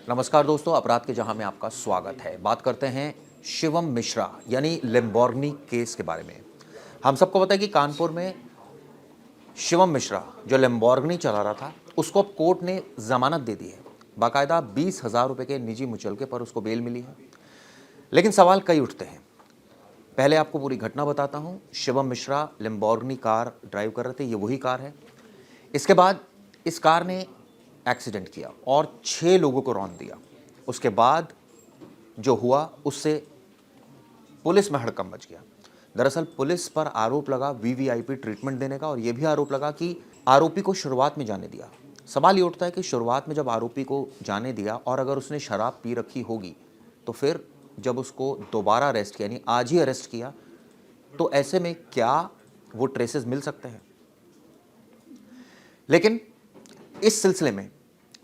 नमस्कार दोस्तों, अपराध के जहां में आपका स्वागत है। बात करते हैं शिवम मिश्रा यानी लैम्बोर्गिनी केस के बारे में। हम सबको पता है कि कानपुर में शिवम मिश्रा जो लैम्बोर्गिनी चला रहा था, उसको अब कोर्ट ने जमानत दे दी है। बाकायदा 20,000 रुपए के निजी मुचलके पर उसको बेल मिली है। लेकिन सवाल कई उठते हैं। पहले आपको पूरी घटना बताता हूं। Shivam Mishra Lamborghini car drive कर रहे थे, ये वही कार है। इसके बाद इस कार ने एक्सीडेंट किया और 6 लोगों को रौंद दिया। उसके बाद जो हुआ उससे पुलिस में हड़कंप मच गया। दरअसल पुलिस पर आरोप लगा वीवीआईपी ट्रीटमेंट देने का, और यह भी आरोप लगा कि आरोपी को शुरुआत में जाने दिया। सवाल ये उठता है कि शुरुआत में जब आरोपी को जाने दिया और अगर उसने शराब पी रखी होगी, तो फिर जब उसको दोबारा अरेस्ट किया, यानी आज ही अरेस्ट किया, तो ऐसे में क्या वो ट्रेसेस मिल सकते हैं? लेकिन इस सिलसिले में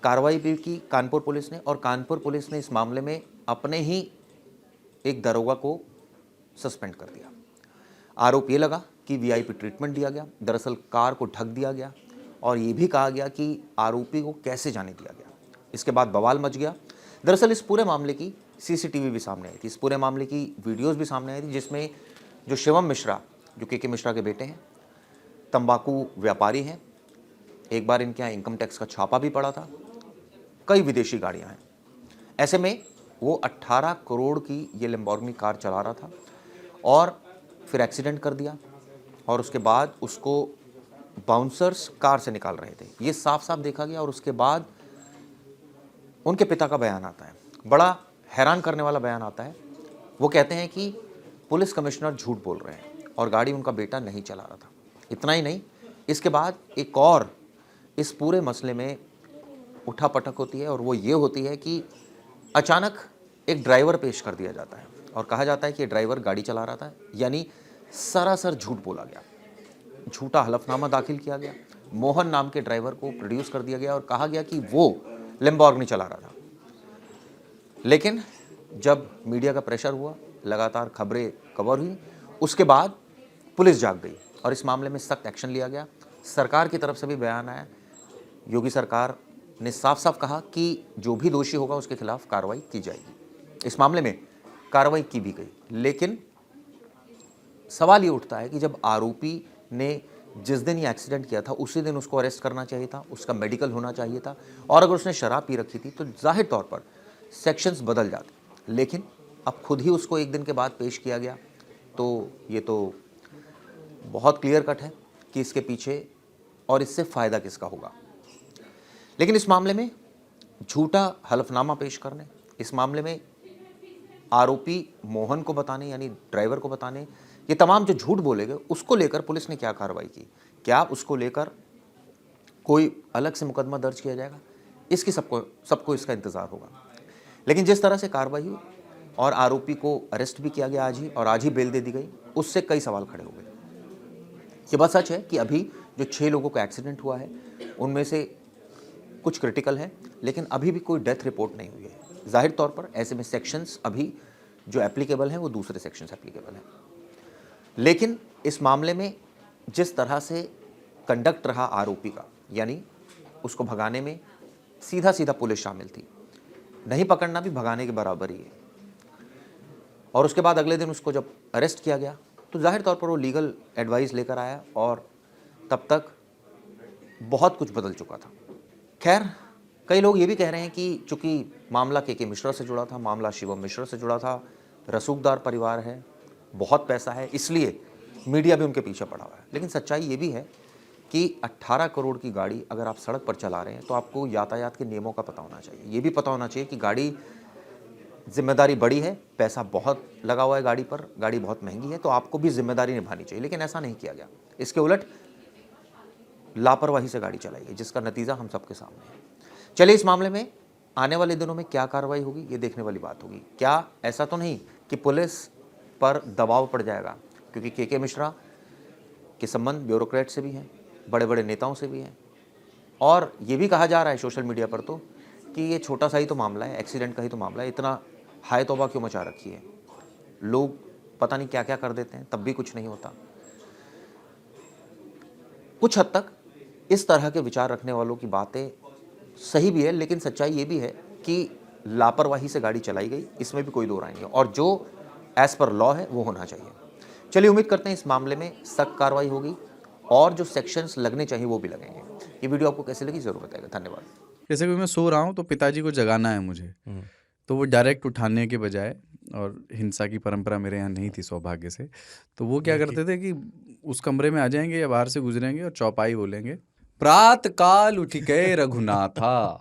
कार्रवाई भी की कानपुर पुलिस ने, और कानपुर पुलिस ने इस मामले में अपने ही एक दरोगा को सस्पेंड कर दिया। आरोप ये लगा कि वीआईपी ट्रीटमेंट दिया गया, दरअसल कार को ढक दिया गया, और ये भी कहा गया कि आरोपी को कैसे जाने दिया गया। इसके बाद बवाल मच गया। दरअसल इस पूरे मामले की सीसीटीवी भी सामने आई थी, इस पूरे मामले की वीडियोज़ भी सामने आई थी, जिसमें जो शिवम मिश्रा, जो के मिश्रा के बेटे हैं, तंबाकू व्यापारी हैं, एक बार इनके यहाँ इनकम टैक्स का छापा भी पड़ा था, कई विदेशी गाड़ियां हैं। ऐसे में वो 18 करोड़ की ये लैम्बोर्गिनी कार चला रहा था और फिर एक्सीडेंट कर दिया, और उसके बाद उसको बाउंसर्स कार से निकाल रहे थे। ये साफ साफ देखा गया। और उसके बाद उनके पिता का बयान आता है, बड़ा हैरान करने वाला बयान आता है। वो कहते हैं कि पुलिस कमिश्नर झूठ बोल रहे हैं और गाड़ी उनका बेटा नहीं चला रहा था। इतना ही नहीं, इसके बाद एक और इस पूरे मसले में उठापटक होती है, और वो ये होती है कि अचानक एक ड्राइवर पेश कर दिया जाता है और कहा जाता है कि ये ड्राइवर गाड़ी चला रहा था, यानी सरासर झूठ बोला गया। झूठा हलफनामा दाखिल किया गया, मोहन नाम के ड्राइवर को प्रोड्यूस कर दिया गया और कहा गया कि वो लैम्बोर्गिनी चला रहा था। लेकिन जब मीडिया का प्रेशर हुआ, लगातार खबरें कवर हुई, उसके बाद पुलिस जाग गई और इस मामले में सख्त एक्शन लिया गया। सरकार की तरफ से भी बयान आया। योगी सरकार ने साफ साफ कहा कि जो भी दोषी होगा उसके खिलाफ कार्रवाई की जाएगी। इस मामले में कार्रवाई की भी गई। लेकिन सवाल ये उठता है कि जब आरोपी ने जिस दिन ये एक्सीडेंट किया था उसी दिन उसको अरेस्ट करना चाहिए था, उसका मेडिकल होना चाहिए था, और अगर उसने शराब पी रखी थी तो जाहिर तौर पर सेक्शंस बदल जाते। लेकिन अब खुद ही उसको एक दिन के बाद पेश किया गया, तो ये तो बहुत क्लियर कट है कि इसके पीछे और इससे फ़ायदा किसका होगा। लेकिन इस मामले में झूठा हलफनामा पेश करने, इस मामले में आरोपी मोहन को बताने, यानी ड्राइवर को बताने, ये तमाम जो झूठ बोले गए, उसको लेकर पुलिस ने क्या कार्रवाई की, क्या उसको लेकर कोई अलग से मुकदमा दर्ज किया जाएगा, इसकी सबको इसका इंतज़ार होगा। लेकिन जिस तरह से कार्रवाई हुई और आरोपी को अरेस्ट भी किया गया आज ही, और आज ही बेल दे दी गई, उससे कई सवाल खड़े हो गए। ये बात सच है कि अभी जो 6 लोगों का एक्सीडेंट हुआ है उनमें से कुछ क्रिटिकल है, लेकिन अभी भी कोई डेथ रिपोर्ट नहीं हुई है। जाहिर तौर पर ऐसे में सेक्शंस अभी जो एप्लीकेबल हैं वो दूसरे सेक्शंस एप्लीकेबल हैं। लेकिन इस मामले में जिस तरह से कंडक्ट रहा आरोपी का, यानी उसको भगाने में सीधा सीधा पुलिस शामिल थी, नहीं पकड़ना भी भगाने के बराबर ही है। और उसके बाद अगले दिन उसको जब अरेस्ट किया गया तो जाहिर तौर पर वो लीगल एडवाइस लेकर आया, और तब तक बहुत कुछ बदल चुका था। खैर, कई लोग ये भी कह रहे हैं कि चूंकि मामला के मिश्रा से जुड़ा था, मामला शिवम मिश्रा से जुड़ा था, रसूखदार परिवार है, बहुत पैसा है, इसलिए मीडिया भी उनके पीछे पड़ा हुआ है। लेकिन सच्चाई ये भी है कि 18 करोड़ की गाड़ी अगर आप सड़क पर चला रहे हैं तो आपको यातायात के नियमों का पता होना चाहिए। ये भी पता होना चाहिए कि गाड़ी जिम्मेदारी बड़ी है, पैसा बहुत लगा हुआ है गाड़ी पर, गाड़ी बहुत महंगी है, तो आपको भी जिम्मेदारी निभानी चाहिए। लेकिन ऐसा नहीं किया गया। इसके उलट लापरवाही से गाड़ी चलाई गई, जिसका नतीजा हम सबके सामने है। चलिए, इस मामले में आने वाले दिनों में क्या कार्रवाई होगी ये देखने वाली बात होगी। क्या ऐसा तो नहीं कि पुलिस पर दबाव पड़ जाएगा, क्योंकि के मिश्रा के संबंध ब्यूरोक्रेट से भी हैं, बड़े बड़े नेताओं से भी हैं, और ये भी कहा जा रहा है सोशल मीडिया पर तो कि ये छोटा सा ही तो मामला है, एक्सीडेंट का ही तो मामला है, इतना हाय तौबा क्यों मचा रखी है। लोग पता नहीं क्या क्या कर देते हैं, तब भी कुछ नहीं होता। कुछ हद तक इस तरह के विचार रखने वालों की बातें सही भी है, लेकिन सच्चाई ये भी है कि लापरवाही से गाड़ी चलाई गई, इसमें भी कोई दो राय नहीं है, और जो एज पर लॉ है वो होना चाहिए। चलिए उम्मीद करते हैं इस मामले में सख्त कार्रवाई होगी और जो सेक्शंस लगने चाहिए वो भी लगेंगे। ये वीडियो आपको कैसे लगी जरूर बताइएगा। धन्यवाद। जैसे कि मैं सो रहा हूँ तो पिताजी को जगाना है मुझे, तो वो डायरेक्ट उठाने के बजाय, और हिंसा की परंपरा मेरे यहाँ नहीं थी सौभाग्य से, तो वो क्या करते थे कि उस कमरे में आ जाएंगे या बाहर से गुजरेंगे और चौपाई बोलेंगे, प्रात काल उठ के रघुनाथा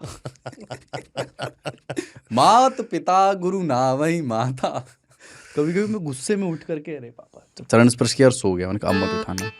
मात पिता गुरु नावई माता। कभी कभी मैं गुस्से में उठ करके अरे पापा, चरण स्पर्श किया और सो गया। मैंने कहा अब मत उठाना।